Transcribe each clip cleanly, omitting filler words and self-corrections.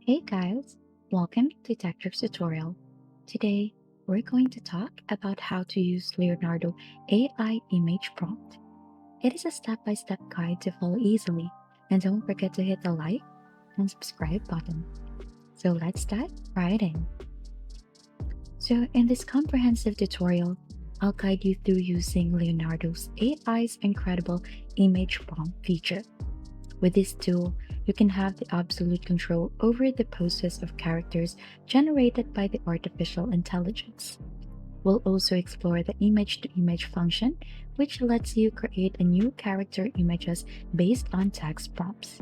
Hey guys, welcome to TechTrips tutorial. Today, we're going to talk about how to use Leonardo AI image prompt. It is a step-by-step guide to follow easily, and don't forget to hit the like and subscribe button. So let's dive right in. So in this comprehensive tutorial, I'll guide you through using Leonardo's AI's incredible image prompt feature. With this tool, you can have the absolute control over the poses of characters generated by the artificial intelligence. We'll also explore the image-to-image function, which lets you create a new character images based on text prompts.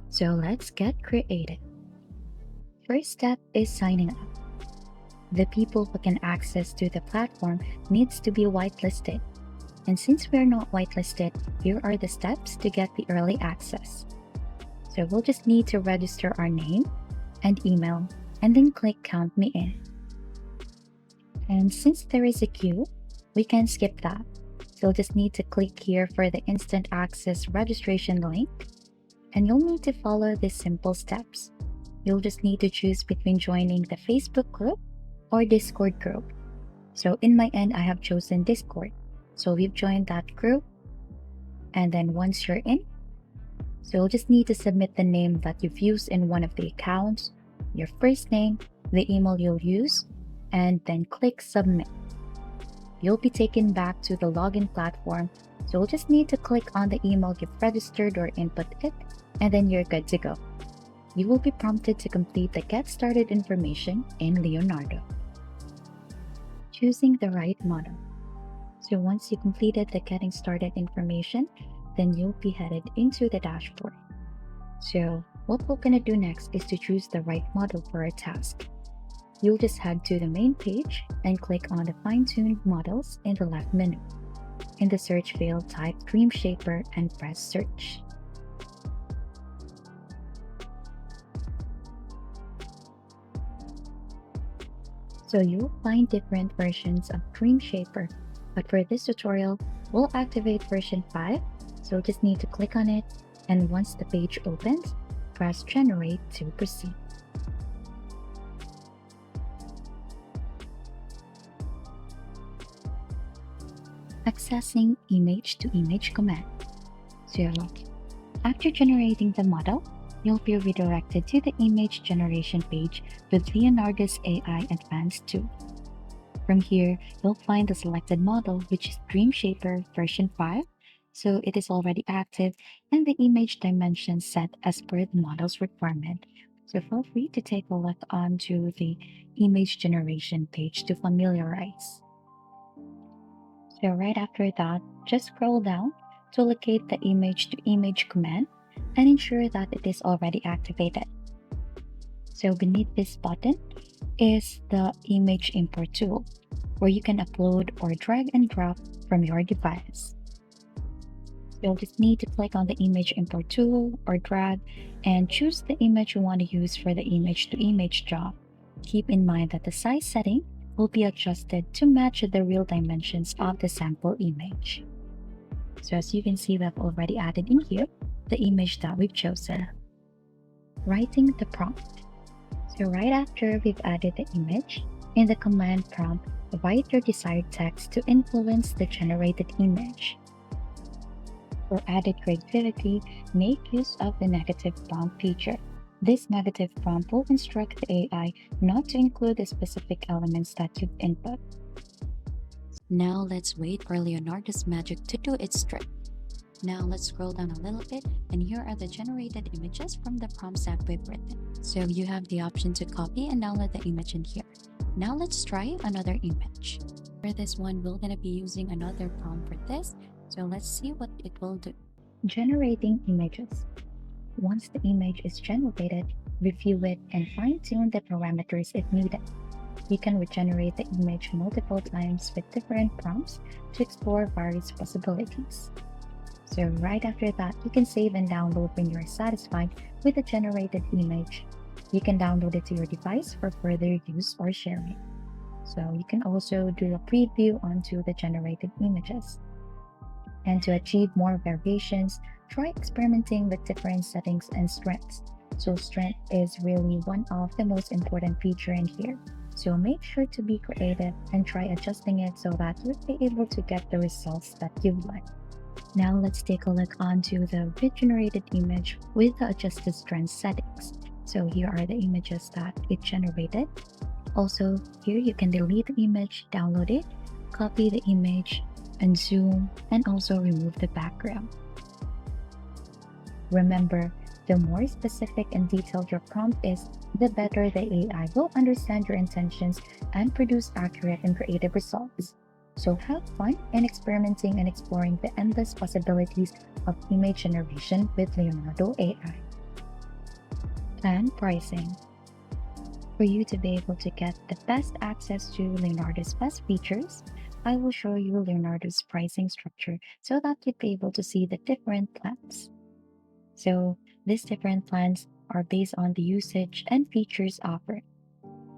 So let's get creative. First step is signing up. The people who can access to the platform needs to be whitelisted. And since we're not whitelisted, here are the steps to get the early access. So we'll just need to register our name and email and then click Count Me In. And since there is a queue, we can skip that. So you'll just need to click here for the instant access registration link, and you'll need to follow these simple steps. You'll just need to choose between joining the Facebook group or Discord group. So in my end, I have chosen Discord. So we've joined that group, and then once you're in, so you'll just need to submit the name that you've used in one of the accounts, your first name, the email you'll use, and then click Submit. You'll be taken back to the login platform, so you'll just need to click on the email you've registered or input it, and then you're good to go. You will be prompted to complete the Get Started information in Leonardo. Choosing the right model. So once you completed the Getting Started information, then you'll be headed into the dashboard. So what we're going to do next is to choose the right model for our task. You'll just head to the main page and click on the fine-tuned models in the left menu. In the search field, type Dream Shaper and press search. So you'll find different versions of Dream Shaper, but for this tutorial, we'll activate version 5. So you'll just need to click on it, and once the page opens, press Generate to proceed. Accessing image-to-image command. So after generating the model, you'll be redirected to the image generation page with Leonardo's AI Advanced tool. From here, you'll find the selected model, which is Dream Shaper version 5. So it is already active and the image dimensions set as per the model's requirement. So feel free to take a look onto the image generation page to familiarize. So right after that, just scroll down to locate the image-to-image command and ensure that it is already activated. So beneath this button is the image import tool, where you can upload or drag and drop from your device. You'll just need to click on the image import tool or drag and choose the image you want to use for the image-to-image job. Keep in mind that the size setting will be adjusted to match the real dimensions of the sample image. So as you can see, we have already added in here the image that we've chosen. Writing the prompt. So right after we've added the image, in the command prompt, write your desired text to influence the generated image. For added creativity, make use of the negative prompt feature. This negative prompt will instruct the AI not to include the specific elements that you've input. Now let's wait for Leonardo's magic to do its trick. Now let's scroll down a little bit, and here are the generated images from the prompts that we've written. So you have the option to copy and download the image in here. Now let's try another image. For this one, we're going to be using another prompt for this. So let's see what it will do. Generating images. Once the image is generated, review it and fine-tune the parameters if needed. You can regenerate the image multiple times with different prompts to explore various possibilities. So right after that, you can save and download when you're satisfied with the generated image. You can download it to your device for further use or sharing. So you can also do a preview onto the generated images. And to achieve more variations, try experimenting with different settings and strengths. So strength is really one of the most important feature in here. So make sure to be creative and try adjusting it so that you'll be able to get the results that you like. Now let's take a look onto the regenerated image with the adjusted strength settings. So here are the images that it generated. Also, here you can delete the image, download it, copy the image, and zoom, and also remove the background. Remember, the more specific and detailed your prompt is, the better the AI will understand your intentions and produce accurate and creative results. So have fun in experimenting and exploring the endless possibilities of image generation with Leonardo AI. And pricing. For you to be able to get the best access to Leonardo's best features, I will show you Leonardo's pricing structure so that you'd be able to see the different plans. So these different plans are based on the usage and features offered.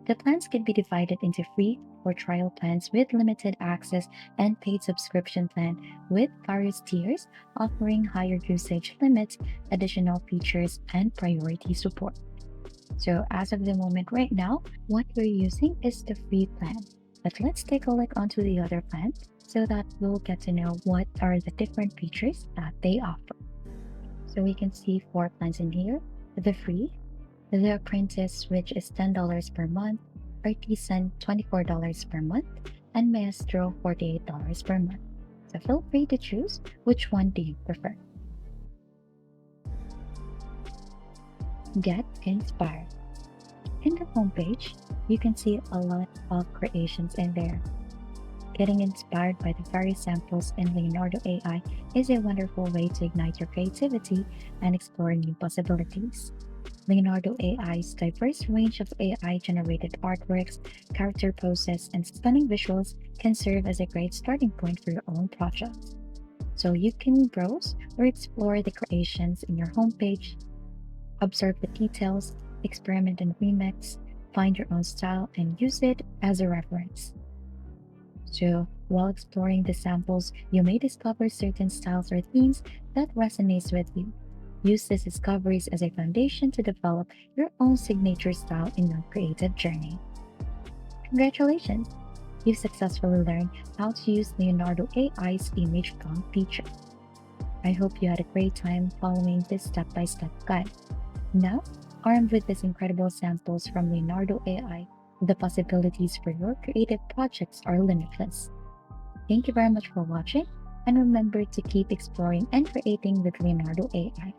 The plans can be divided into free or trial plans with limited access and paid subscription plan with various tiers offering higher usage limits, additional features, and priority support. So as of the moment right now, what we're using is the free plan. But let's take a look onto the other plan so that we'll get to know what are the different features that they offer. So we can see four plans in here: the free, the apprentice, which is $10 per month, artisan $24 per month, and maestro $48 per month. So feel free to choose which one do you prefer. Get inspired. In the homepage, you can see a lot of creations in there. Getting inspired by the various samples in Leonardo AI is a wonderful way to ignite your creativity and explore new possibilities. Leonardo AI's diverse range of AI generated artworks, character poses, and stunning visuals can serve as a great starting point for your own projects. So you can browse or explore the creations in your homepage, observe the details, experiment and remix, find your own style, and use it as a reference. So, while exploring the samples, you may discover certain styles or themes that resonates with you. Use these discoveries as a foundation to develop your own signature style in your creative journey. Congratulations! You've successfully learned how to use Leonardo AI's image prompt feature. I hope you had a great time following this step-by-step guide. Now, armed with these incredible samples from Leonardo AI, the possibilities for your creative projects are limitless. Thank you very much for watching, and remember to keep exploring and creating with Leonardo AI.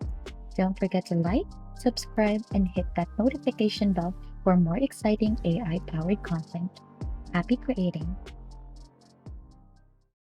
Don't forget to like, subscribe, and hit that notification bell for more exciting AI-powered content. Happy creating!